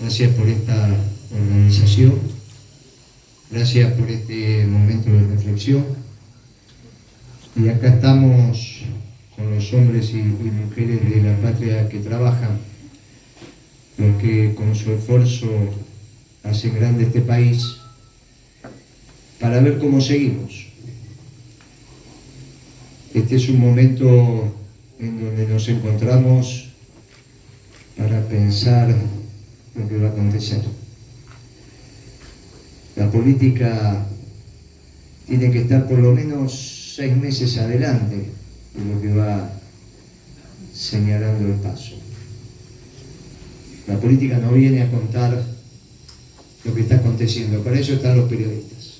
Gracias por esta organización, gracias por este momento de reflexión. Y acá estamos con los hombres y mujeres de la patria que trabajan, los que con su esfuerzo hacen grande este país, para ver cómo seguimos. Este es un momento en donde nos encontramos para pensar lo que va a acontecer. La política tiene que estar por lo menos 6 meses adelante de lo que va señalando el paso. La política no viene a contar lo que está aconteciendo, para eso están los periodistas.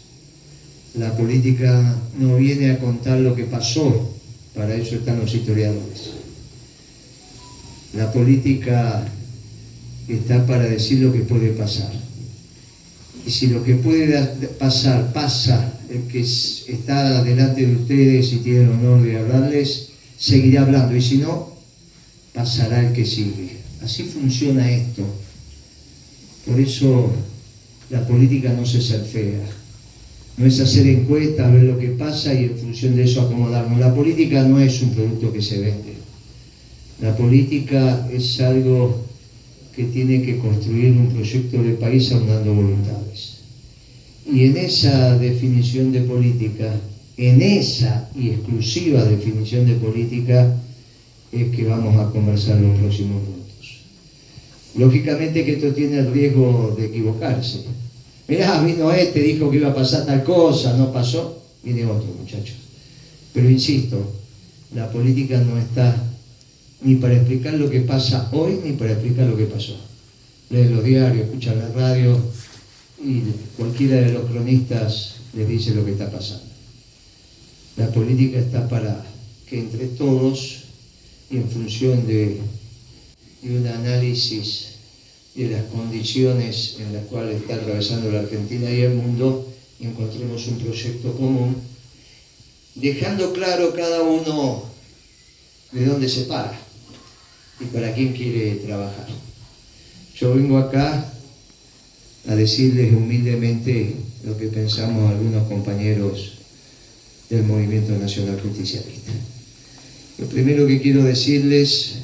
La política no viene a contar lo que pasó, para eso están los historiadores. La política está para decir lo que puede pasar. Y si lo que puede pasar pasa, el que está delante de ustedes y tiene el honor de hablarles, seguirá hablando. Y si no, pasará el que sigue. Así funciona esto. Por eso la política no se salfea. No es hacer encuestas, ver lo que pasa y en función de eso acomodarnos. La política no es un producto que se vende. La política es algo que tiene que construir un proyecto de país aunando voluntades. Y en esa definición de política, en esa y exclusiva definición de política, es que vamos a conversar los próximos minutos. Lógicamente que esto tiene el riesgo de equivocarse. Mirá, vino este, dijo que iba a pasar tal cosa, no pasó, viene otro, muchachos. Pero insisto, la política no está ni para explicar lo que pasa hoy, ni para explicar lo que pasó. Leen los diarios, escuchan la radio y cualquiera de los cronistas les dice lo que está pasando. La política está para que entre todos y en función de un análisis de las condiciones en las cuales está atravesando la Argentina y el mundo, encontremos un proyecto común, dejando claro cada uno de dónde se para y para quién quiere trabajar. Yo vengo acá a decirles humildemente lo que pensamos algunos compañeros del Movimiento Nacional Justicialista. Lo primero que quiero decirles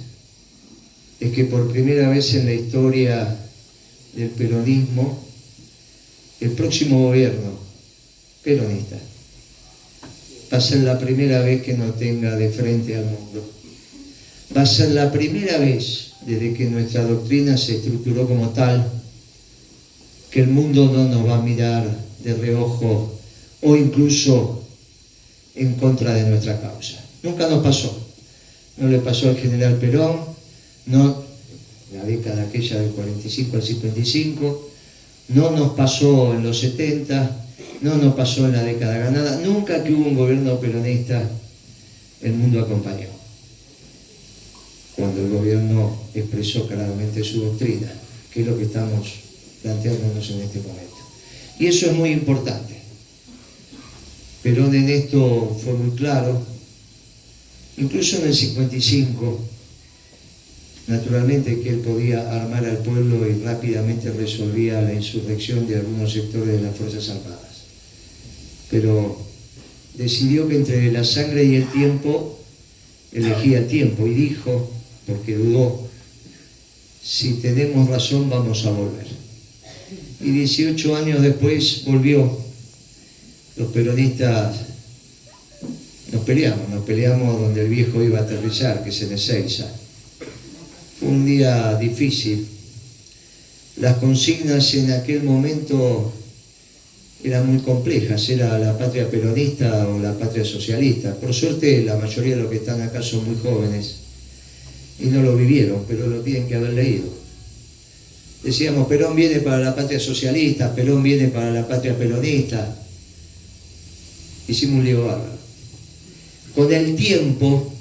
es que por primera vez en la historia del peronismo, el próximo gobierno peronista va a ser la primera vez que nos tenga de frente al mundo. Va a ser la primera vez desde que nuestra doctrina se estructuró como tal que el mundo no nos va a mirar de reojo o incluso en contra de nuestra causa. Nunca nos pasó. No le pasó al general Perón, no en la década aquella del 45 al 55, no nos pasó en los 70, no nos pasó en la década ganada. Nunca que hubo un gobierno peronista, el mundo acompañó. Cuando el gobierno expresó claramente su doctrina, que es lo que estamos planteándonos en este momento. Y eso es muy importante. Perón en esto fue muy claro, incluso en el 55, naturalmente que él podía armar al pueblo y rápidamente resolvía la insurrección de algunos sectores de las Fuerzas Armadas. Pero decidió que entre la sangre y el tiempo, elegía el tiempo y dijo, porque dudó, si tenemos razón vamos a volver. Y 18 años después volvió. Los peronistas nos peleamos donde el viejo iba a aterrizar, que es en Ezeiza. Fue un día difícil. Las consignas en aquel momento eran muy complejas, era la patria peronista o la patria socialista. Por suerte la mayoría de los que están acá son muy jóvenes y no lo vivieron, pero lo tienen que haber leído. Decíamos, Perón viene para la patria socialista, Perón viene para la patria peronista. Hicimos un lío bárbaro. Con el tiempo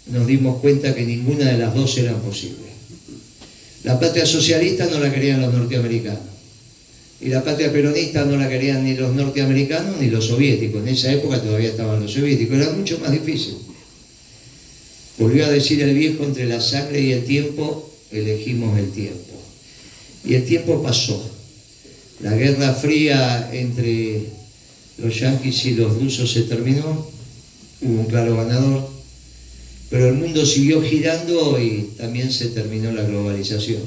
nos dimos cuenta que ninguna de las dos eran posibles. La patria socialista no la querían los norteamericanos. Y la patria peronista no la querían ni los norteamericanos ni los soviéticos. En esa época todavía estaban los soviéticos. Era mucho más difícil. Volvió a decir el viejo, entre la sangre y el tiempo, elegimos el tiempo. Y el tiempo pasó. La Guerra Fría entre los yanquis y los rusos se terminó, hubo un claro ganador, pero el mundo siguió girando y también se terminó la globalización.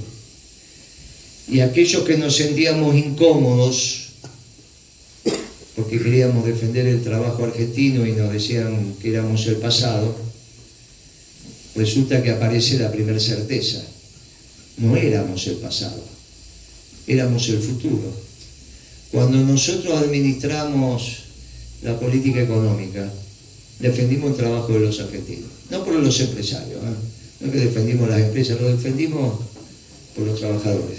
Y aquellos que nos sentíamos incómodos porque queríamos defender el trabajo argentino y nos decían que éramos el pasado, resulta que aparece la primera certeza. No éramos el pasado, éramos el futuro. Cuando nosotros administramos la política económica, defendimos el trabajo de los argentinos, no por los empresarios, no es que defendimos las empresas, lo defendimos por los trabajadores.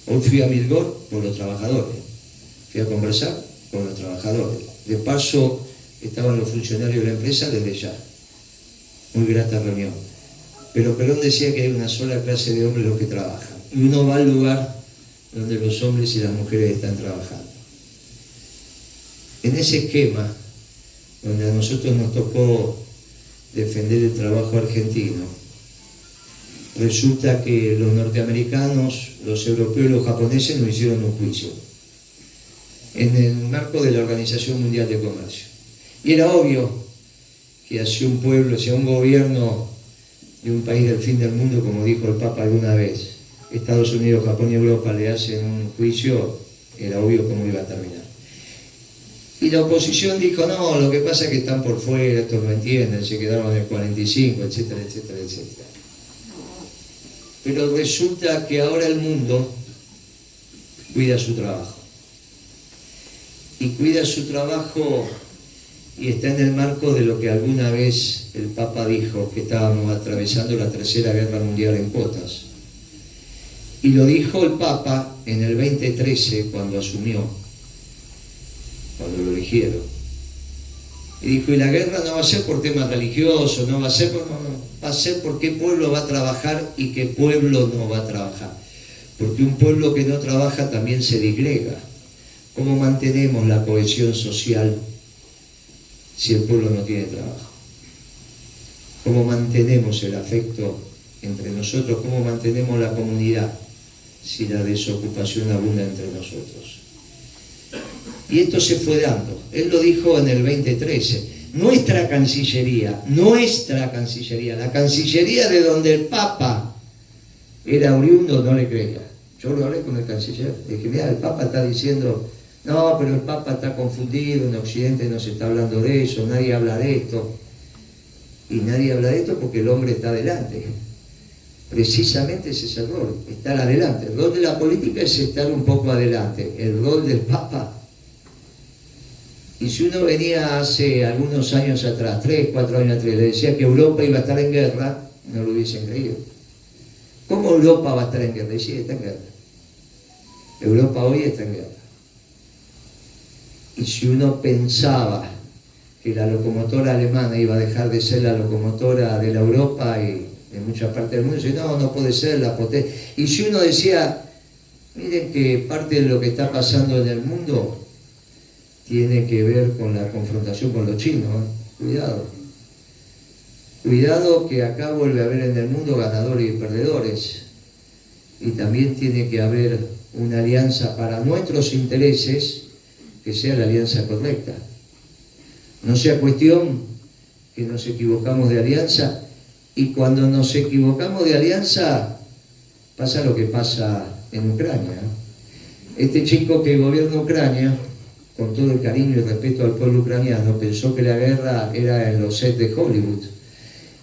Hoy fui a Milgor por los trabajadores, fui a conversar con los trabajadores. De paso, estaban los funcionarios de la empresa desde ya. Muy grata reunión. Pero Perón decía que hay una sola clase de hombres los que trabajan. Y uno va al lugar donde los hombres y las mujeres están trabajando. En ese esquema, donde a nosotros nos tocó defender el trabajo argentino, resulta que los norteamericanos, los europeos y los japoneses nos hicieron un juicio en el marco de la Organización Mundial de Comercio. Y era obvio que hacia un pueblo, hacia un gobierno de un país del fin del mundo, como dijo el Papa alguna vez, Estados Unidos, Japón y Europa le hacen un juicio, era obvio cómo iba a terminar. Y la oposición dijo, no, lo que pasa es que están por fuera, estos no entienden, se quedaron en el 45, etcétera, etcétera, etcétera. Pero resulta que ahora el mundo cuida su trabajo. Y cuida su trabajo y está en el marco de lo que alguna vez el Papa dijo, que estábamos atravesando la Tercera Guerra Mundial en cuotas. Y lo dijo el Papa en el 2013, cuando asumió, cuando lo eligieron. Y dijo, y la guerra no va a ser por temas religiosos, no va a ser va a ser por qué pueblo va a trabajar y qué pueblo no va a trabajar. Porque un pueblo que no trabaja también se disgrega. ¿Cómo mantenemos la cohesión social si el pueblo no tiene trabajo? ¿Cómo mantenemos el afecto entre nosotros? ¿Cómo mantenemos la comunidad si la desocupación abunda entre nosotros? Y esto se fue dando. Él lo dijo en el 2013. Nuestra Cancillería, la Cancillería de donde el Papa era oriundo, no le creía. Yo lo hablé con el canciller. Le dije, mira, el Papa está diciendo, no, pero el Papa está confundido, en Occidente no se está hablando de eso, nadie habla de esto. Y nadie habla de esto porque el hombre está adelante. Precisamente ese es el rol, estar adelante. El rol de la política es estar un poco adelante. El rol del Papa. Y si uno venía hace algunos años atrás, 3, 4 años atrás, le decía que Europa iba a estar en guerra, no lo hubiesen creído. ¿Cómo Europa va a estar en guerra? Y sí, está en guerra. Europa hoy está en guerra. Y si uno pensaba que la locomotora alemana iba a dejar de ser la locomotora de la Europa y en muchas partes del mundo, dice, no, no puede ser la potencia. Y si uno decía, miren que parte de lo que está pasando en el mundo tiene que ver con la confrontación con los chinos, cuidado. Cuidado que acá vuelve a haber en el mundo ganadores y perdedores. Y también tiene que haber una alianza para nuestros intereses que sea la alianza correcta. No sea cuestión que nos equivocamos de alianza y cuando nos equivocamos de alianza pasa lo que pasa en Ucrania. Este chico que gobierna Ucrania, con todo el cariño y respeto al pueblo ucraniano, pensó que la guerra era en los sets de Hollywood.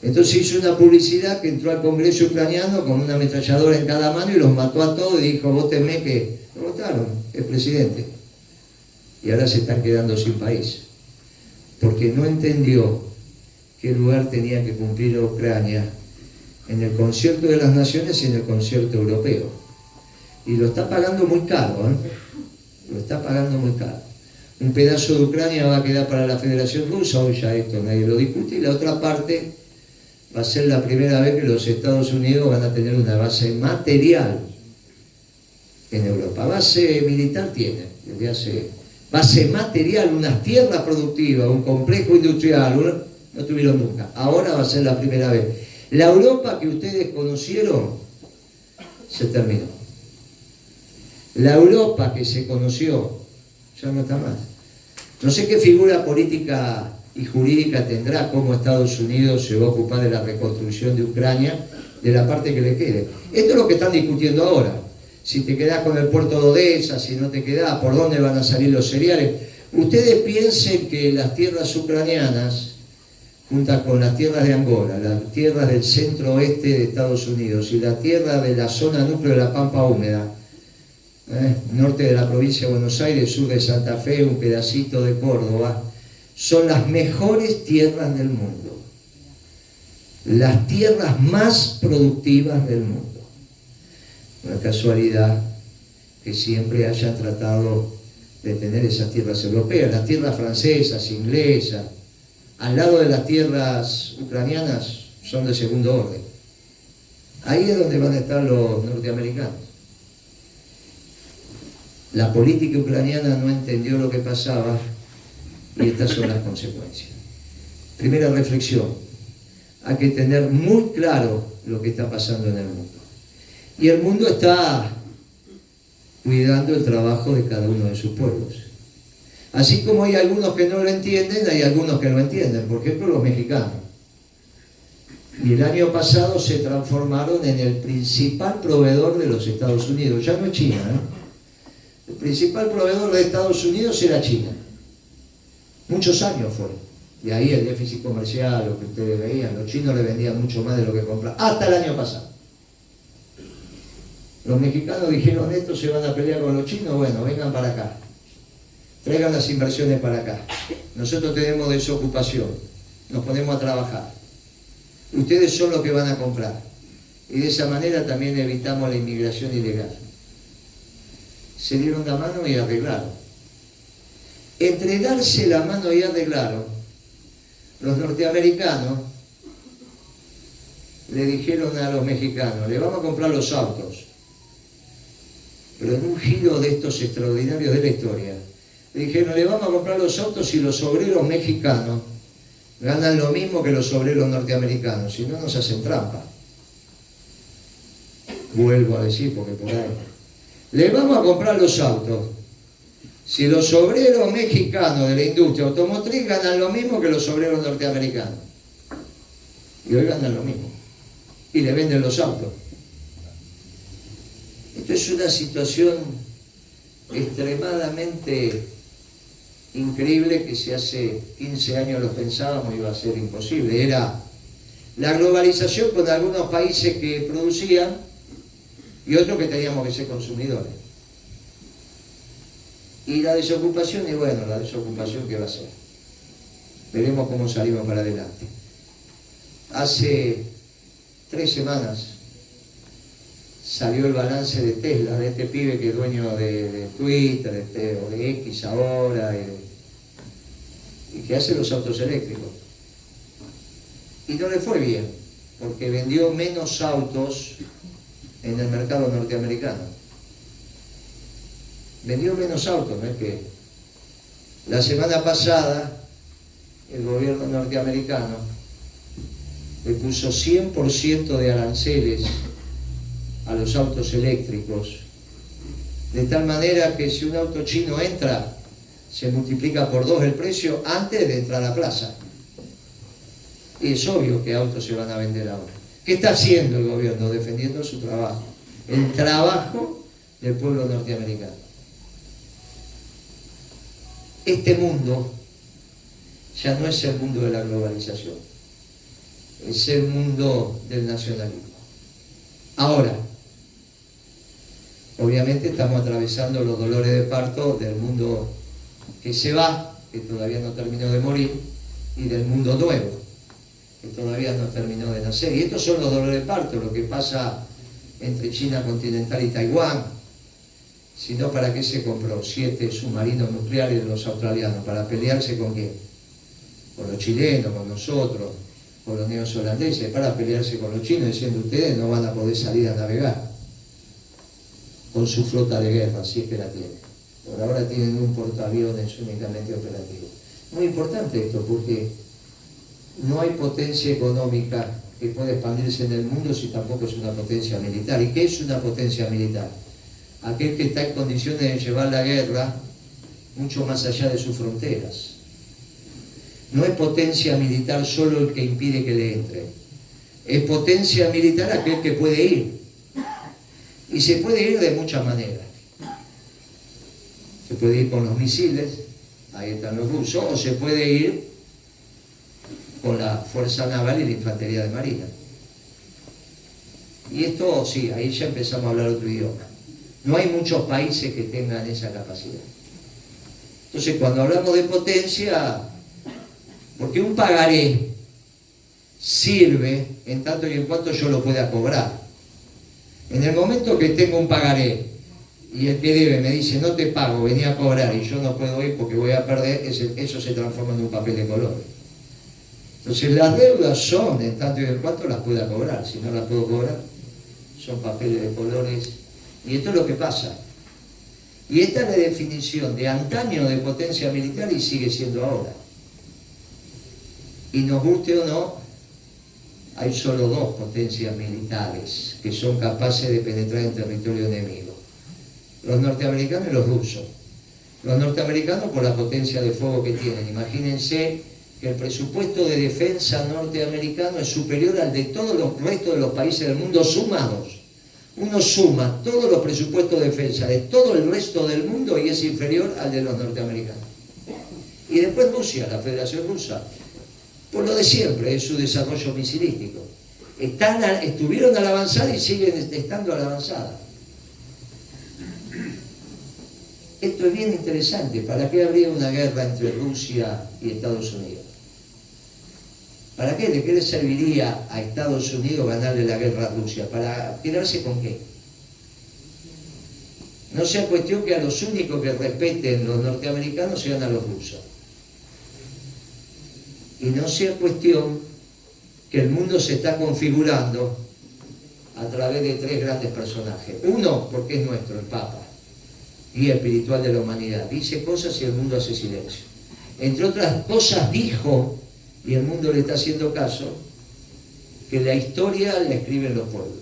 Entonces hizo una publicidad que entró al Congreso ucraniano con una ametralladora en cada mano y los mató a todos y dijo, vótenme, que lo votaron, el presidente. Y ahora se están quedando sin país. Porque no entendió qué lugar tenía que cumplir Ucrania en el concierto de las naciones y en el concierto europeo. Y lo está pagando muy caro, Lo está pagando muy caro. Un pedazo de Ucrania va a quedar para la Federación Rusa, hoy ya esto nadie lo discute, y la otra parte va a ser la primera vez que los Estados Unidos van a tener una base material en Europa. Base militar tiene, desde hace... Base material, unas tierras productivas, un complejo industrial, no tuvieron nunca. Ahora va a ser la primera vez. La Europa que ustedes conocieron se terminó. La Europa que se conoció ya no está más. No sé qué figura política y jurídica tendrá cómo Estados Unidos se va a ocupar de la reconstrucción de Ucrania, de la parte que le quede. Esto es lo que están discutiendo ahora. Si te quedás con el puerto de Odessa, si no te quedás, por dónde van a salir los cereales. Ustedes piensen que las tierras ucranianas, juntas con las tierras de Angola, las tierras del centro oeste de Estados Unidos y la tierra de la zona núcleo de la Pampa Húmeda, norte de la provincia de Buenos Aires, sur de Santa Fe, un pedacito de Córdoba, son las mejores tierras del mundo, las tierras más productivas del mundo. No es casualidad que siempre hayan tratado de tener esas tierras europeas, las tierras francesas, inglesas, al lado de las tierras ucranianas, son de segundo orden. Ahí es donde van a estar los norteamericanos. La política ucraniana no entendió lo que pasaba y estas son las consecuencias. Primera reflexión, hay que tener muy claro lo que está pasando en el mundo. Y el mundo está cuidando el trabajo de cada uno de sus pueblos. Así como hay algunos que no lo entienden, hay algunos que lo entienden. Por ejemplo, los mexicanos. Y el año pasado se transformaron en el principal proveedor de los Estados Unidos. Ya no es China, El principal proveedor de Estados Unidos era China. Muchos años fue. Y ahí el déficit comercial, lo que ustedes veían, los chinos le vendían mucho más de lo que compraban. Hasta el año pasado. Los mexicanos dijeron, estos se van a pelear con los chinos, bueno, vengan para acá. Traigan las inversiones para acá. Nosotros tenemos desocupación. Nos ponemos a trabajar. Ustedes son los que van a comprar. Y de esa manera también evitamos la inmigración ilegal. Se dieron la mano y arreglaron. Entre darse la mano y arreglaron, los norteamericanos le dijeron a los mexicanos, le vamos a comprar los autos. Pero en un giro de estos extraordinarios de la historia, le dijeron, le vamos a comprar los autos y los obreros mexicanos ganan lo mismo que los obreros norteamericanos, si no nos hacen trampa. Vuelvo a decir, porque por ahí. Le vamos a comprar los autos si los obreros mexicanos de la industria automotriz ganan lo mismo que los obreros norteamericanos. Y hoy ganan lo mismo. Y le venden los autos. Esto es una situación extremadamente increíble que si hace 15 años lo pensábamos iba a ser imposible. Era la globalización con algunos países que producían y otros que teníamos que ser consumidores. Y la desocupación, y bueno, la desocupación ¿qué va a ser? Veremos cómo salimos para adelante. Hace 3 semanas salió el balance de Tesla, de este pibe que es dueño de Twitter, o de X ahora, y que hace los autos eléctricos. Y no le fue bien, porque vendió menos autos en el mercado norteamericano. Vendió menos autos, ¿no es que? La semana pasada, el gobierno norteamericano le puso 100% de aranceles a los autos eléctricos, de tal manera que si un auto chino entra, se multiplica por 2 el precio antes de entrar a la plaza. Y es obvio que autos se van a vender ahora. ¿Qué está haciendo el gobierno? Defendiendo su trabajo, el trabajo del pueblo norteamericano. Este mundo ya no es el mundo de la globalización, es el mundo del nacionalismo. Ahora, obviamente estamos atravesando los dolores de parto del mundo que se va, que todavía no terminó de morir, y del mundo nuevo, que todavía no terminó de nacer. Y estos son los dolores de parto, lo que pasa entre China continental y Taiwán. Si no, ¿para qué se compró 7 submarinos nucleares de los australianos? ¿Para pelearse con quién? Con los chilenos, con nosotros, con los neozelandeses, para pelearse con los chinos, diciendo ustedes no van a poder salir a navegar con su flota de guerra, si es que la tienen. Por ahora tienen un portaaviones únicamente operativo. Muy importante esto, porque no hay potencia económica que pueda expandirse en el mundo si tampoco es una potencia militar. ¿Y qué es una potencia militar? aquel que está en condiciones de llevar la guerra mucho más allá de sus fronteras. No es potencia militar solo el que impide que le entre. Es potencia militar aquel que puede ir. Y se puede ir de muchas maneras. Se puede ir con los misiles, ahí están los rusos, o se puede ir con la Fuerza Naval y la Infantería de Marina. Y esto, sí, ahí ya empezamos a hablar otro idioma. No hay muchos países que tengan esa capacidad. Entonces, cuando hablamos de potencia, porque un pagaré sirve en tanto y en cuanto yo lo pueda cobrar. En el momento que tengo un pagaré y el que debe me dice no te pago, vení a cobrar y yo no puedo ir porque voy a perder, eso se transforma en un papel de colores. Entonces las deudas son en tanto y en cuanto las pueda cobrar. Si no las puedo cobrar, son papeles de colores. Y esto es lo que pasa. Y esta es la definición de antaño de potencia militar y sigue siendo ahora. Y nos guste o no, hay solo dos potencias militares que son capaces de penetrar en territorio enemigo. Los norteamericanos y los rusos. Los norteamericanos por la potencia de fuego que tienen. Imagínense que el presupuesto de defensa norteamericano es superior al de todos los restos de los países del mundo sumados. Uno suma todos los presupuestos de defensa de todo el resto del mundo y es inferior al de los norteamericanos. Y después Rusia, la Federación Rusa, por lo de siempre, es su desarrollo misilístico. Estuvieron a la avanzada y siguen estando a la avanzada. Esto es bien interesante. ¿Para qué habría una guerra entre Rusia y Estados Unidos? ¿Para qué? ¿De qué le serviría a Estados Unidos ganarle la guerra a Rusia? ¿Para quedarse con qué? No sea cuestión que a los únicos que respeten los norteamericanos sean a los rusos. Y no sea cuestión que el mundo se está configurando a través de tres grandes personajes. Uno, porque es nuestro, el Papa, guía espiritual de la humanidad. Dice cosas y el mundo hace silencio. Entre otras cosas dijo, y el mundo le está haciendo caso, que la historia la escriben los pueblos.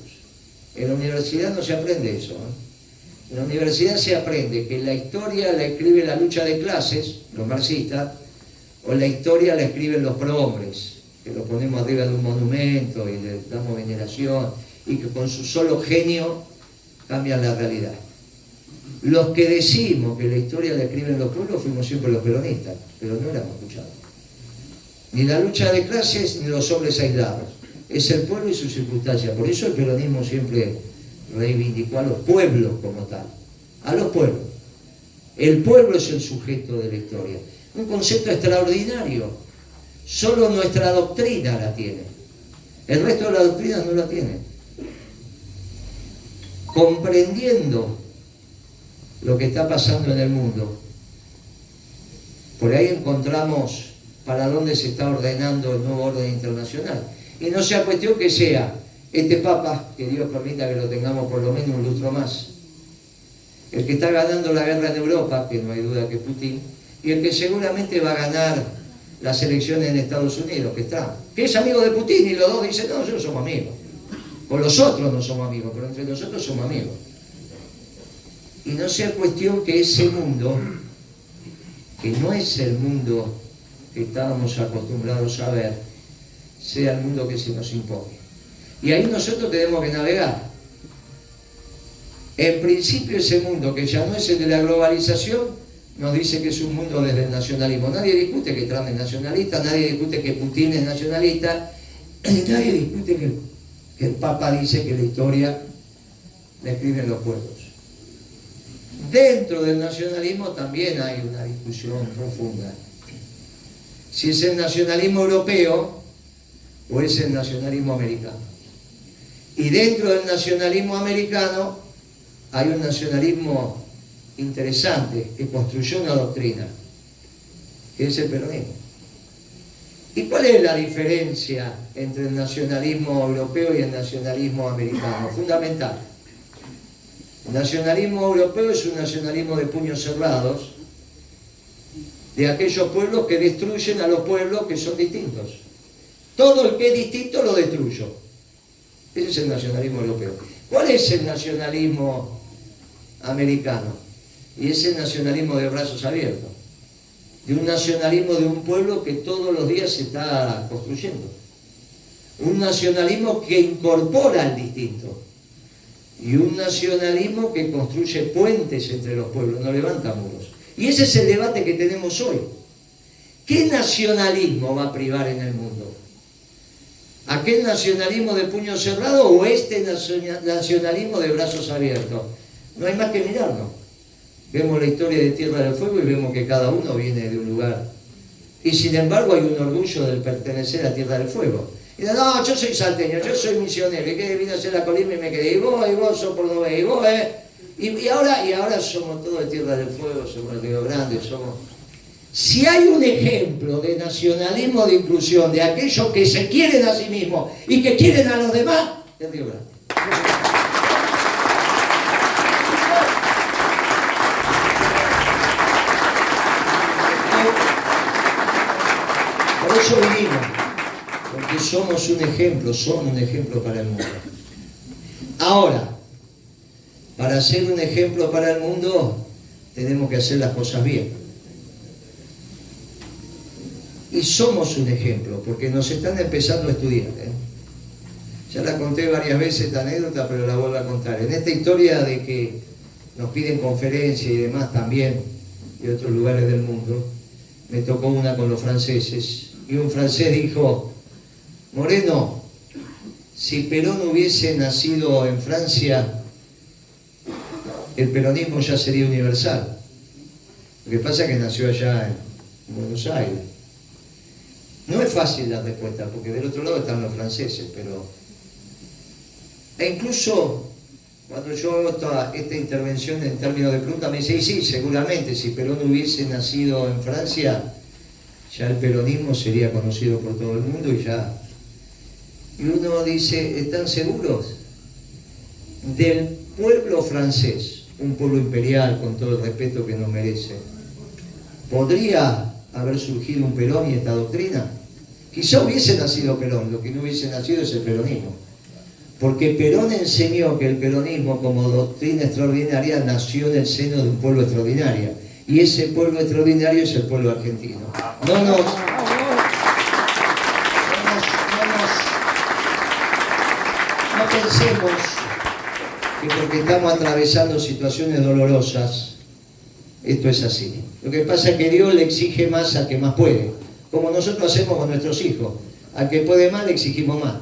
En la universidad no se aprende eso, ¿eh? En la universidad se aprende que la historia la escribe la lucha de clases, los marxistas, o la historia la escriben los prohombres, que lo ponemos arriba de un monumento y le damos veneración, y que con su solo genio cambian la realidad. Los que decimos que la historia la escriben los pueblos fuimos siempre los peronistas, pero no éramos escuchados. Ni la lucha de clases ni los hombres aislados. Es el pueblo y sus circunstancias. Por eso el peronismo siempre reivindicó a los pueblos como tal. A los pueblos. El pueblo es el sujeto de la historia. Un concepto extraordinario. Solo nuestra doctrina la tiene. El resto de la doctrina no la tiene. Comprendiendo lo que está pasando en el mundo, por ahí encontramos para dónde se está ordenando el nuevo orden internacional. Y no sea cuestión que sea este Papa, que Dios permita que lo tengamos por lo menos un lustro más, el que está ganando la guerra en Europa, que no hay duda que es Putin, y el que seguramente va a ganar las elecciones en Estados Unidos, que es Trump, que es amigo de Putin, y los dos dicen, no, nosotros somos amigos. Con los otros no somos amigos, pero entre nosotros somos amigos. Y no sea cuestión que ese mundo, que no es el mundo que estábamos acostumbrados a ver, sea el mundo que se nos impone. Y ahí nosotros tenemos que navegar. En principio ese mundo, que ya no es el de la globalización, nos dice que es un mundo desde el nacionalismo. Nadie discute que Trump es nacionalista, nadie discute que Putin es nacionalista, y nadie discute que el Papa dice que la historia la escriben los pueblos. Dentro del nacionalismo también hay una discusión profunda. Si es el nacionalismo europeo o es el nacionalismo americano. Y dentro del nacionalismo americano hay un nacionalismo interesante que construyó una doctrina, que es el peronismo. ¿Y cuál es la diferencia entre el nacionalismo europeo y el nacionalismo americano? Fundamental. El nacionalismo europeo es un nacionalismo de puños cerrados, de aquellos pueblos que destruyen a los pueblos que son distintos. Todo el que es distinto lo destruyo. Ese es el nacionalismo europeo. ¿Cuál es el nacionalismo americano. Y es el nacionalismo de brazos abiertos. De un nacionalismo de un pueblo que todos los días se está construyendo. Un nacionalismo que incorpora al distinto. Y un nacionalismo que construye puentes entre los pueblos, no levanta muros. Y ese es el debate que tenemos hoy. ¿Qué nacionalismo va a privar en el mundo? ¿Aquel nacionalismo de puño cerrado o este nacionalismo de brazos abiertos? No hay más que mirarlo. Vemos la historia de Tierra del Fuego y vemos que cada uno viene de un lugar. Y sin embargo hay un orgullo del pertenecer a Tierra del Fuego. Y no, yo soy salteño, yo soy misionero, y que vine a hacer la colima y me quedé. Y vos sos cordobés, y vos, y ahora somos todos de Tierra del Fuego, somos el Río Grande, somos... Si hay un ejemplo de nacionalismo de inclusión, de aquellos que se quieren a sí mismos y que quieren a los demás, es Río Grande. Por eso vinimos, porque somos un ejemplo para el mundo. Ahora, para ser un ejemplo para el mundo, tenemos que hacer las cosas bien. Y somos un ejemplo, porque nos están empezando a estudiar. Ya la conté varias veces esta anécdota, pero la vuelvo a contar. En esta historia de que nos piden conferencias y demás también, de otros lugares del mundo, me tocó una con los franceses. Y un francés dijo, Moreno, si Perón hubiese nacido en Francia, el peronismo ya sería universal. Lo que pasa es que nació allá en Buenos Aires. No es fácil la respuesta, porque del otro lado están los franceses, pero... E incluso cuando yo hago esta intervención en términos de pregunta, me dice, y sí, seguramente, si Perón hubiese nacido en Francia, ya el peronismo sería conocido por todo el mundo y ya... Y uno dice, ¿están seguros? Del pueblo francés, un pueblo imperial con todo el respeto que nos merece, ¿podría haber surgido un Perón y esta doctrina? Quizá hubiese nacido Perón, lo que no hubiese nacido es el peronismo. Porque Perón enseñó que el peronismo como doctrina extraordinaria nació en el seno de un pueblo extraordinario. Y ese pueblo extraordinario es el pueblo argentino. No pensemos que porque estamos atravesando situaciones dolorosas, esto es así. Lo que pasa es que Dios le exige más al que más puede, como nosotros hacemos con nuestros hijos. Al que puede más le exigimos más.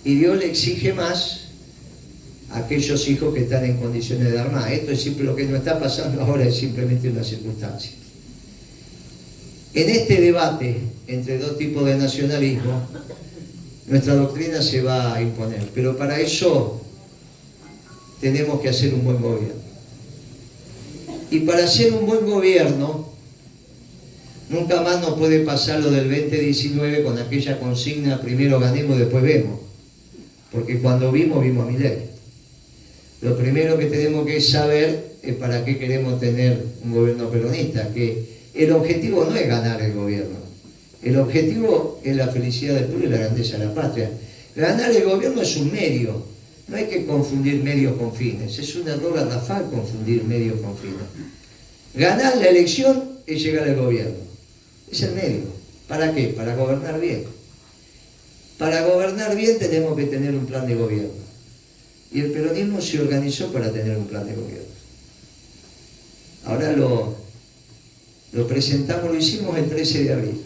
Y Dios le exige más a aquellos hijos que están en condiciones de dar más. Esto es siempre lo que nos está pasando ahora, es simplemente una circunstancia. En este debate entre dos tipos de nacionalismo, nuestra doctrina se va a imponer. Pero para eso tenemos que hacer un buen gobierno. Y para hacer un buen gobierno, nunca más nos puede pasar lo del 2019 con aquella consigna, primero ganemos, después vemos. Porque cuando vimos a Milei. Lo primero que tenemos que saber es para qué queremos tener un gobierno peronista, que el objetivo no es ganar el gobierno. El objetivo es la felicidad del pueblo y la grandeza de la patria. Ganar el gobierno es un medio. No hay que confundir medios con fines. Es un error garrafal confundir medios con fines. Ganar la elección es llegar al gobierno. Es el medio. ¿Para qué? Para gobernar bien. Para gobernar bien tenemos que tener un plan de gobierno. Y el peronismo se organizó para tener un plan de gobierno. Ahora lo presentamos, lo hicimos el 13 de abril.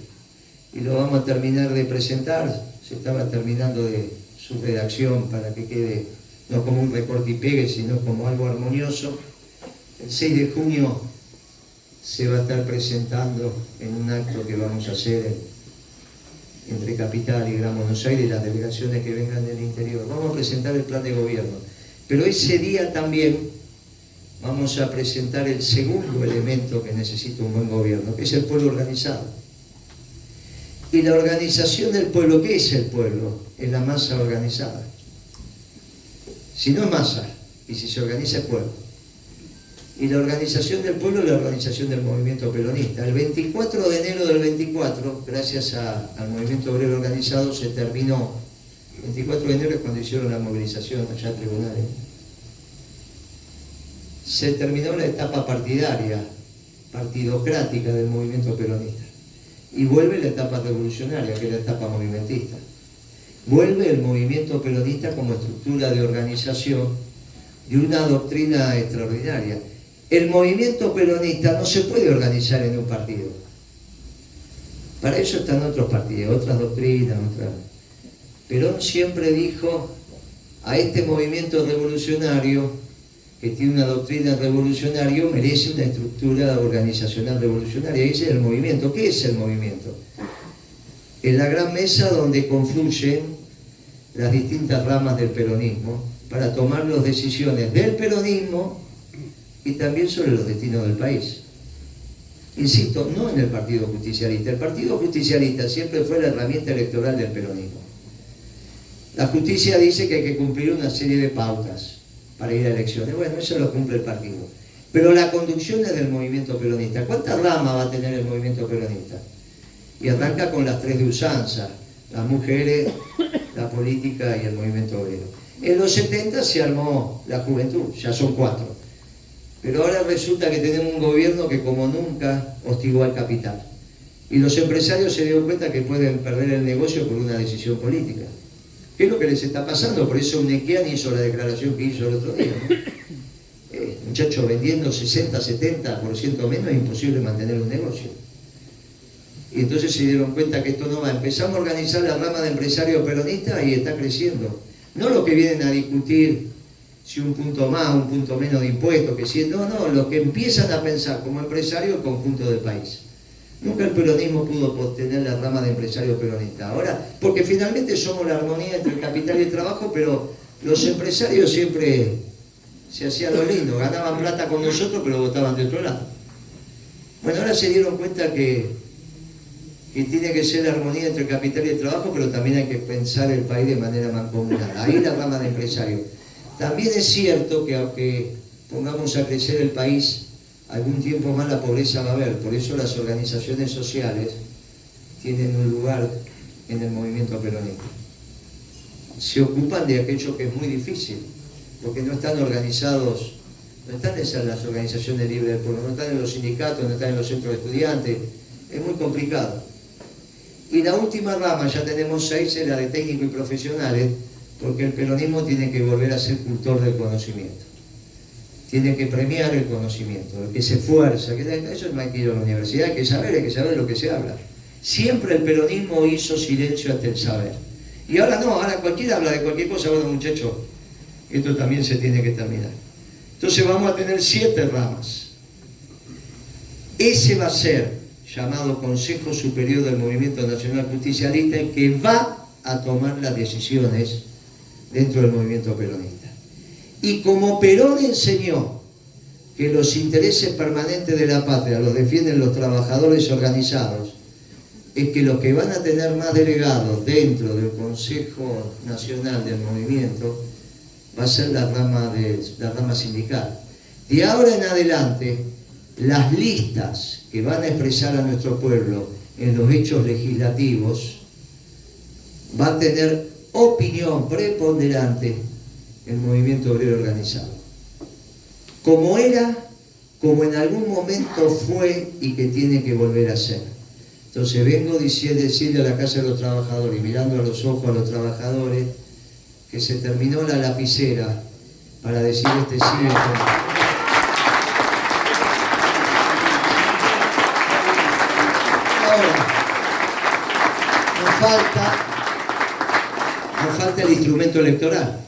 Y lo vamos a terminar de presentar. Se estaba terminando de su redacción para que quede no como un recorte y pegue, sino como algo armonioso. El 6 de junio se va a estar presentando en un acto que vamos a hacer entre Capital y Gran Buenos Aires, las delegaciones que vengan del interior. Vamos a presentar el plan de gobierno. Pero ese día también vamos a presentar el segundo elemento que necesita un buen gobierno, que es el pueblo organizado. Y la organización del pueblo, ¿qué es el pueblo? Es la masa organizada. Si no es masa, y si se organiza es pueblo. Y la organización del pueblo es la organización del movimiento peronista. El 24 de enero del 24, gracias al movimiento obrero organizado, se terminó. El 24 de enero es cuando hicieron la movilización allá a tribunales. se terminó la etapa partidaria, partidocrática del movimiento peronista. Y vuelve la etapa revolucionaria, que es la etapa movimentista. Vuelve el movimiento peronista como estructura de organización de una doctrina extraordinaria. El movimiento peronista no se puede organizar en un partido. Para eso están otros partidos, otras doctrinas, otras. Perón siempre dijo a este movimiento revolucionario, que tiene una doctrina revolucionaria, merece una estructura organizacional revolucionaria. Ese es el movimiento. ¿Qué es el movimiento? Es la gran mesa donde confluyen las distintas ramas del peronismo para tomar las decisiones del peronismo y también sobre los destinos del país. Insisto, no en el Partido Justicialista. El Partido Justicialista siempre fue la herramienta electoral del peronismo. La justicia dice que hay que cumplir una serie de pautas para ir a elecciones. Bueno, eso lo cumple el partido. Pero la conducción es del movimiento peronista. ¿Cuántas ramas va a tener el movimiento peronista? Y arranca con las tres de usanza: las mujeres, la política y el movimiento obrero. En los 70 se armó la juventud, ya son 4. Pero ahora resulta que tenemos un gobierno que como nunca hostigó al capital. Y los empresarios se dieron cuenta que pueden perder el negocio por una decisión política. ¿Qué es lo que les está pasando? Por eso Unequian hizo la declaración que hizo el otro día, ¿no? Muchachos, vendiendo 60, 70% menos es imposible mantener un negocio. Y entonces se dieron cuenta que esto no va. Empezamos a organizar la rama de empresarios peronistas y está creciendo. No los que vienen a discutir si un punto más, un punto menos de impuestos, que si no, los que empiezan a pensar como empresarios el conjunto del país. Nunca el peronismo pudo tener la rama de empresarios peronistas. Ahora, porque finalmente somos la armonía entre el capital y el trabajo, pero los empresarios siempre se hacían lo lindo, ganaban plata con nosotros, pero votaban de otro lado. Bueno, ahora se dieron cuenta que tiene que ser la armonía entre el capital y el trabajo, pero también hay que pensar el país de manera mancomunada. Ahí la rama de empresarios. También es cierto que aunque pongamos a crecer el país, algún tiempo más la pobreza va a haber. Por eso las organizaciones sociales tienen un lugar en el movimiento peronista. Se ocupan de aquello que es muy difícil, porque no están organizados, no están en las organizaciones libres del pueblo, no están en los sindicatos, no están en los centros de estudiantes. Es muy complicado. Y la última rama, ya tenemos 6, es la de técnicos y profesionales, porque el peronismo tiene que volver a ser cultor del conocimiento. Tiene que premiar el conocimiento, el que se esfuerza. Eso no hay que ir a la universidad, hay que saber lo que se habla. Siempre el peronismo hizo silencio ante el saber. Y ahora no, ahora cualquiera habla de cualquier cosa. Bueno, muchachos, esto también se tiene que terminar. Entonces vamos a tener 7 ramas. Ese va a ser llamado Consejo Superior del Movimiento Nacional Justicialista, el que va a tomar las decisiones dentro del movimiento peronista. Y como Perón enseñó que los intereses permanentes de la patria los defienden los trabajadores organizados, es que los que van a tener más delegados dentro del Consejo Nacional del Movimiento va a ser la rama sindical. De ahora en adelante, las listas que van a expresar a nuestro pueblo en los hechos legislativos va a tener opinión preponderante el movimiento obrero organizado. Como era, como en algún momento fue y que tiene que volver a ser. Entonces vengo decirle a la Casa de los Trabajadores y mirando a los ojos a los trabajadores que se terminó la lapicera para decir este sí. Ahora, nos falta el instrumento electoral.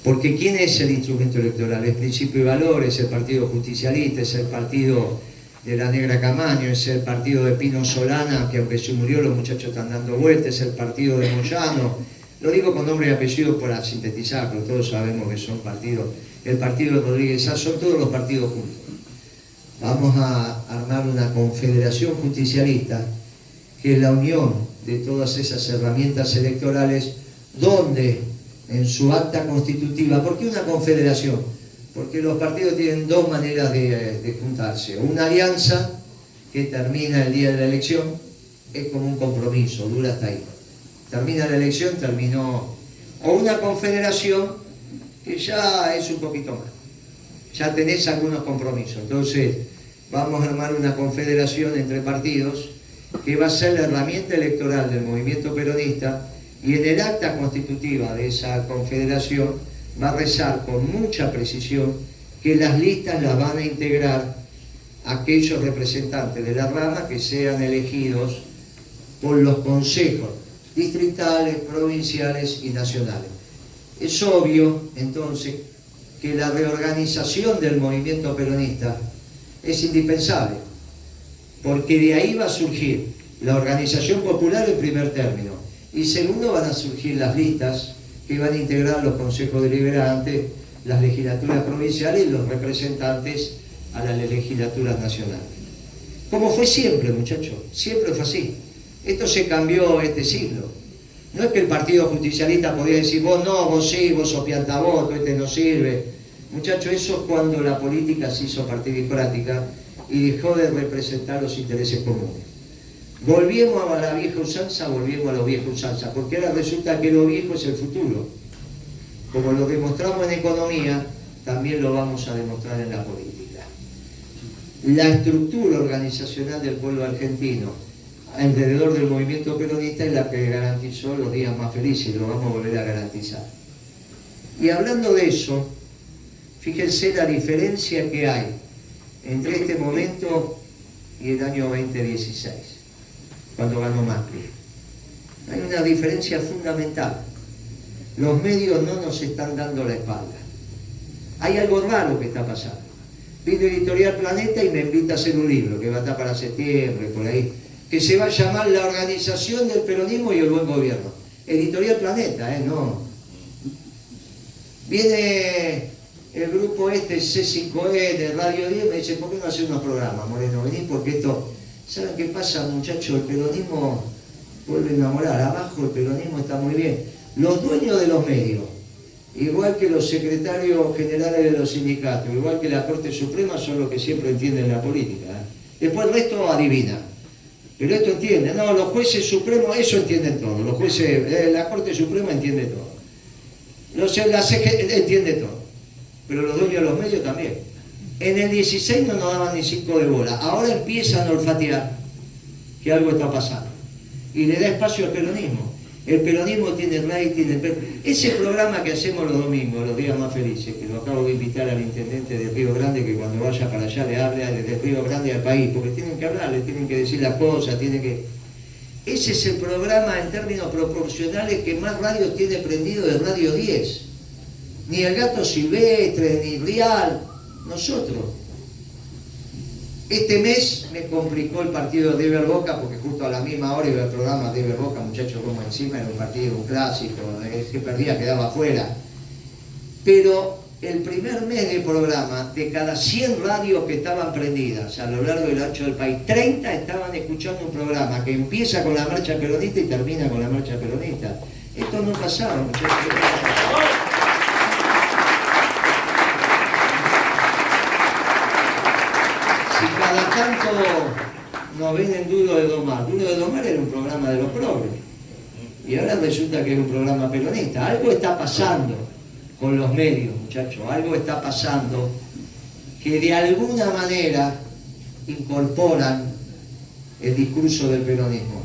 Porque ¿quién es el instrumento electoral? Es Principio y Valores, es el Partido Justicialista, es el partido de la Negra Camaño, es el partido de Pino Solana, que aunque se murió los muchachos están dando vueltas, es el partido de Moyano. Lo digo con nombre y apellido para sintetizar, pero todos sabemos que son partidos. El partido de Rodríguez Sá, son todos los partidos juntos. Vamos a armar una confederación justicialista, que es la unión de todas esas herramientas electorales, donde en su acta constitutiva. ¿Por qué una confederación? Porque los partidos tienen 2 maneras de juntarse. Una alianza que termina el día de la elección, es como un compromiso, dura hasta ahí. Termina la elección, terminó. O una confederación que ya es un poquito más. ya tenés algunos compromisos. Entonces, vamos a armar una confederación entre partidos que va a ser la herramienta electoral del movimiento peronista, y en el acta constitutiva de esa confederación va a rezar con mucha precisión que las listas las van a integrar aquellos representantes de la rama que sean elegidos por los consejos distritales, provinciales y nacionales. Es obvio, entonces, que la reorganización del movimiento peronista es indispensable, porque de ahí va a surgir la organización popular en primer término, y segundo van a surgir las listas que van a integrar los consejos deliberantes, las legislaturas provinciales y los representantes a las legislaturas nacionales. Como fue siempre, muchachos, siempre fue así. Esto se cambió este siglo. No es que el Partido Justicialista podía decir, vos no, vos sí, vos sos piantavoto, este no sirve. Muchachos, eso es cuando la política se hizo partidocrática y dejó de representar los intereses comunes. Volvimos a la vieja usanza, volvimos a la vieja usanza, porque ahora resulta que lo viejo es el futuro. Como lo demostramos en economía, también lo vamos a demostrar en la política. La estructura organizacional del pueblo argentino alrededor del movimiento peronista es la que garantizó los días más felices, y lo vamos a volver a garantizar. Y hablando de eso, fíjense la diferencia que hay entre este momento y el año 2016, cuando ganó Macri. Hay una diferencia fundamental. Los medios no nos están dando la espalda. Hay algo raro que está pasando. Vino Editorial Planeta y me invita a hacer un libro que va a estar para septiembre, por ahí, que se va a llamar La Organización del Peronismo y el Buen Gobierno. Editorial Planeta, no. Viene el grupo este, C5E de Radio 10, me dice, ¿por qué no hacer unos programas, Moreno? Vení, porque esto... ¿Saben qué pasa, muchachos? El peronismo vuelve a enamorar. Abajo el peronismo está muy bien. Los dueños de los medios, igual que los secretarios generales de los sindicatos, igual que la Corte Suprema, son los que siempre entienden la política. Después el resto adivina. Pero esto entiende. No, los jueces supremos, eso entienden todo. Los jueces, la Corte Suprema entiende todo. La CG entiende todo. Pero los dueños de los medios también. En el 16 no nos daban ni 5 de bola. Ahora empiezan a olfatear que algo está pasando. Y le da espacio al peronismo. El peronismo tiene rating. Ese programa que hacemos los domingos, los días más felices, que lo acabo de invitar al intendente de Río Grande, que cuando vaya para allá le hable desde Río Grande al país, porque tienen que hablar, le tienen que decir las cosas, tienen que... Ese es el programa en términos proporcionales que más radios tiene prendido de Radio 10. Ni el Gato Silvestre, ni Real... Nosotros. Este mes me complicó el partido de River Boca, porque justo a la misma hora iba el programa de River Boca, muchachos, como encima, era un partido, un clásico, el que perdía quedaba afuera. Pero el primer mes del programa, de cada 100 radios que estaban prendidas a lo largo y lo ancho del país, 30 estaban escuchando un programa que empieza con la marcha peronista y termina con la marcha peronista. Esto no pasaba, muchachos. Cada tanto nos ven en Duro de Domar. Duro de Domar era un programa de los progres. Y ahora resulta que es un programa peronista. Algo está pasando con los medios, muchachos. Algo está pasando que de alguna manera incorporan el discurso del peronismo.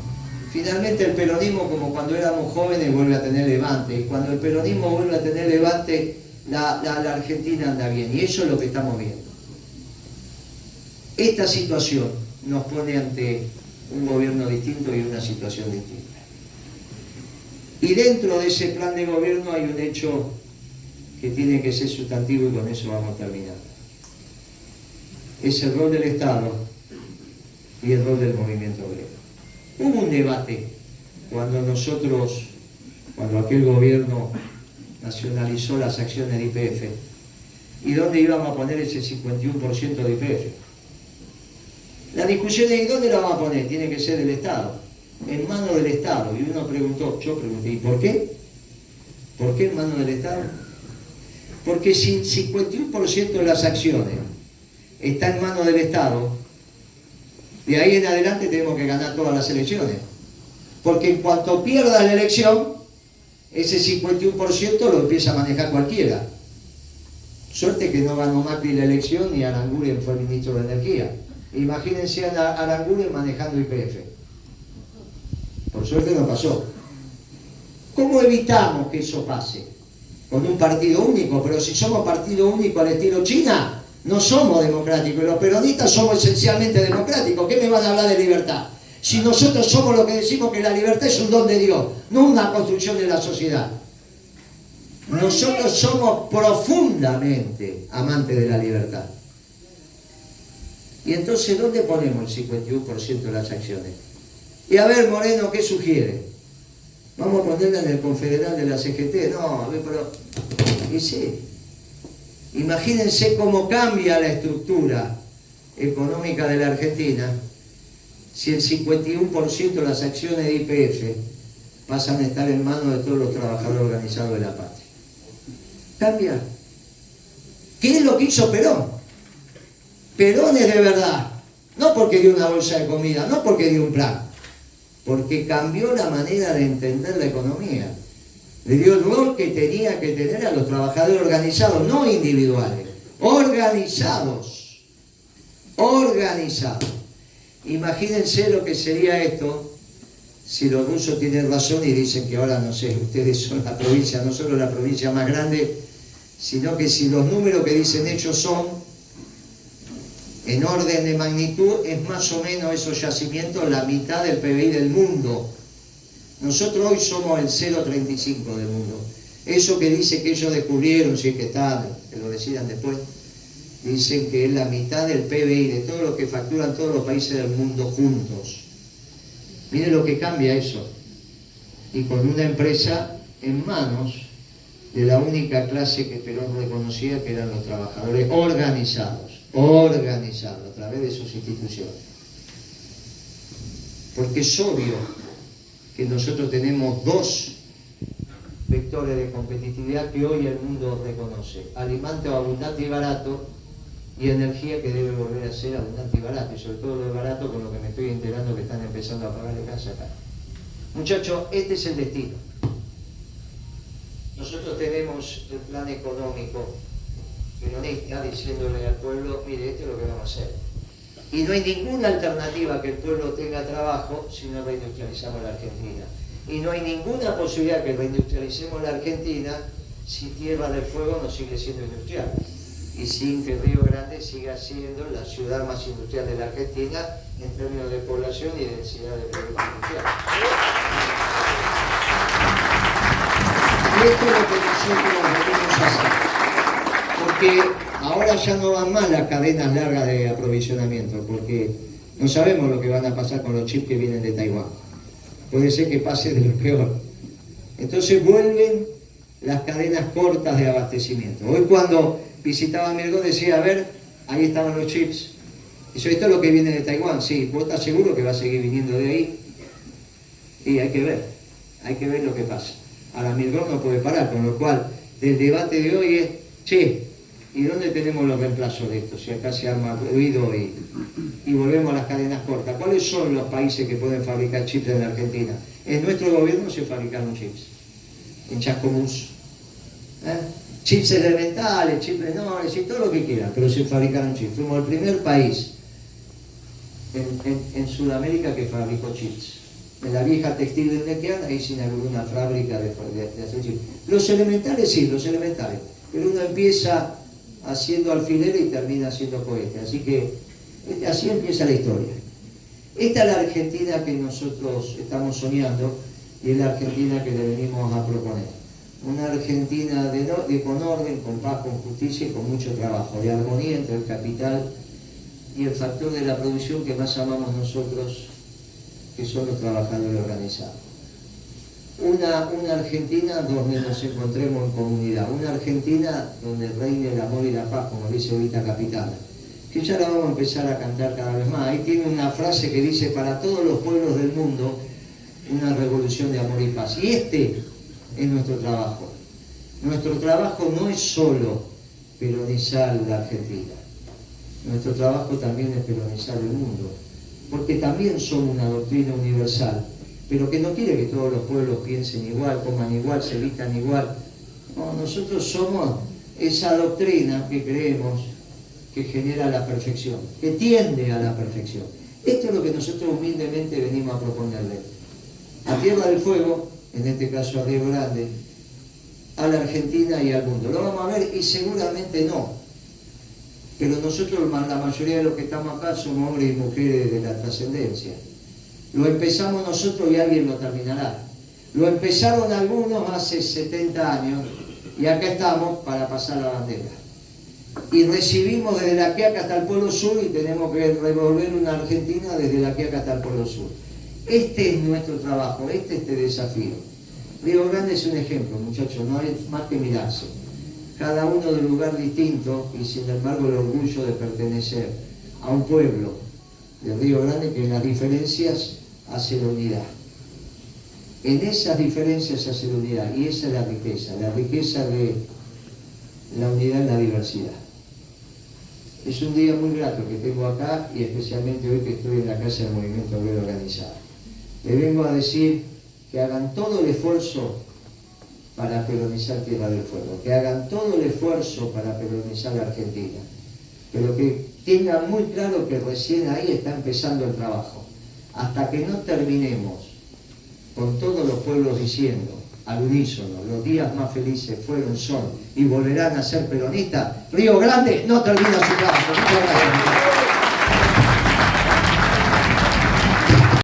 Finalmente el peronismo, como cuando éramos jóvenes, vuelve a tener levante. Y cuando el peronismo vuelve a tener levante, la Argentina anda bien. Y eso es lo que estamos viendo. Esta situación nos pone ante un gobierno distinto y una situación distinta. Y dentro de ese plan de gobierno hay un hecho que tiene que ser sustantivo y con eso vamos a terminar. Es el rol del Estado y el rol del movimiento obrero. Hubo un debate cuando aquel gobierno nacionalizó las acciones de YPF y dónde íbamos a poner ese 51% de YPF. La discusión es ¿dónde la vamos a poner? Tiene que ser el Estado, en manos del Estado. Y uno preguntó, yo pregunté, ¿y por qué? ¿Por qué en manos del Estado? Porque si el 51% de las acciones está en manos del Estado, de ahí en adelante tenemos que ganar todas las elecciones. Porque en cuanto pierda la elección, ese 51% lo empieza a manejar cualquiera. Suerte que no ganó Macri la elección ni Aranguren fue ministro de Energía. Imagínense a Aranguren manejando YPF. Por suerte no pasó. ¿Cómo evitamos que eso pase? Con un partido único, pero si somos partido único al estilo China, no somos democráticos. Los peronistas somos esencialmente democráticos. ¿Qué me van a hablar de libertad? Si nosotros somos los que decimos que la libertad es un don de Dios, no una construcción de la sociedad. Nosotros somos profundamente amantes de la libertad. Y entonces, ¿dónde ponemos el 51% de las acciones? Y a ver, Moreno, ¿qué sugiere? Vamos a ponerla en el confederal de la CGT. No, a ver, pero... Y sí. Imagínense cómo cambia la estructura económica de la Argentina si el 51% de las acciones de YPF pasan a estar en manos de todos los trabajadores organizados de la patria. Cambia. ¿Qué es lo que hizo Perón? Perón es de verdad. No porque dio una bolsa de comida, no porque dio un plan. Porque cambió la manera de entender la economía. Le dio el rol que tenía que tener a los trabajadores organizados, no individuales. Organizados. Organizados. Imagínense lo que sería esto si los rusos tienen razón y dicen que ahora, no sé, ustedes son la provincia, no solo la provincia más grande, sino que si los números que dicen ellos son, en orden de magnitud, es más o menos esos yacimientos la mitad del PBI del mundo. Nosotros hoy somos el 0,35 del mundo. Eso que dice que ellos descubrieron, si es que está, que lo decidan después, dicen que es la mitad del PBI, de todo lo que facturan todos los países del mundo juntos. Miren lo que cambia eso. Y con una empresa en manos de la única clase que Perón reconocía, que eran los trabajadores organizados a través de sus instituciones. Porque es obvio que nosotros tenemos dos vectores de competitividad que hoy el mundo reconoce: alimento abundante y barato, y energía que debe volver a ser abundante y barato, y sobre todo lo de barato, con lo que me estoy enterando que están empezando a pagar de casa acá. Muchachos, este es el destino. Nosotros tenemos el plan económico peronista diciéndole al pueblo: mire, esto es lo que vamos a hacer. Y no hay ninguna alternativa que el pueblo tenga trabajo si no reindustrializamos la Argentina. Y no hay ninguna posibilidad que reindustrialicemos la Argentina si Tierra del Fuego no sigue siendo industrial. Y sin que Río Grande siga siendo la ciudad más industrial de la Argentina en términos de población y densidad de productos industriales. Y esto es lo que nosotros venimos a hacer. Porque ahora ya no van más las cadenas largas de aprovisionamiento, porque no sabemos lo que van a pasar con los chips que vienen de Taiwán. Puede ser que pase de lo peor. Entonces vuelven las cadenas cortas de abastecimiento. Hoy cuando visitaba a Mirgón decía: a ver, ahí estaban los chips. Dice: esto es lo que viene de Taiwán. Sí, ¿vos estás seguro que va a seguir viniendo de ahí? Y hay que ver lo que pasa. Ahora Mirgón no puede parar, con lo cual el debate de hoy es: che, ¿y dónde tenemos los reemplazos de esto? Si acá se arma ruido y volvemos a las cadenas cortas. ¿Cuáles son los países que pueden fabricar chips en la Argentina? En nuestro gobierno se fabricaron chips. En Chascomús. Chips elementales, chips menores y todo lo que quieran, pero se fabricaron chips. Fuimos el primer país en Sudamérica que fabricó chips. En la vieja textil de Nequean, ahí se inauguró una fábrica de hacer chips. Los elementales sí, los elementales. Pero uno empieza haciendo alfileres y termina haciendo cohetes. Así que así empieza la historia. Esta es la Argentina que nosotros estamos soñando y es la Argentina que le venimos a proponer. Una Argentina con orden, con paz, con justicia y con mucho trabajo, de armonía entre el capital y el factor de la producción que más amamos nosotros, que son los trabajadores organizados. Una Argentina donde nos encontremos en comunidad, una Argentina donde reine el amor y la paz, como dice Evita Capitana, que ya la vamos a empezar a cantar cada vez más. Ahí tiene una frase que dice: para todos los pueblos del mundo, una revolución de amor y paz. Y este es nuestro trabajo. Nuestro trabajo no es solo peronizar la Argentina. Nuestro trabajo también es peronizar el mundo, porque también somos una doctrina universal, pero que no quiere que todos los pueblos piensen igual, coman igual, se vistan igual. No, nosotros somos esa doctrina que creemos que genera la perfección, que tiende a la perfección. Esto es lo que nosotros humildemente venimos a proponerle. A Tierra del Fuego, en este caso a Río Grande, a la Argentina y al mundo. Lo vamos a ver y seguramente no. Pero nosotros, la mayoría de los que estamos acá, somos hombres y mujeres de la trascendencia. Lo empezamos nosotros y alguien lo terminará. Lo empezaron algunos hace 70 años y acá estamos para pasar la bandera. Y recibimos desde la Quiaca hasta el Polo Sur y tenemos que revolver una Argentina desde la Quiaca hasta el Polo Sur. Este es nuestro trabajo, este es este desafío. Río Grande es un ejemplo, muchachos, no hay más que mirarse. Cada uno de un lugar distinto y sin embargo el orgullo de pertenecer a un pueblo de Río Grande que en las diferencias hace la unidad. En esas diferencias hace la unidad y esa es la riqueza de la unidad en la diversidad. Es un día muy grato que tengo acá y especialmente hoy que estoy en la Casa del Movimiento Obrero Organizado. Les vengo a decir que hagan todo el esfuerzo para peronizar Tierra del Fuego, que hagan todo el esfuerzo para peronizar la Argentina, pero que tengan muy claro que recién ahí está empezando el trabajo. Hasta que no terminemos con todos los pueblos diciendo al unísono, los días más felices fueron, son y volverán a ser peronistas, Río Grande no termina su trabajo. Muchas gracias.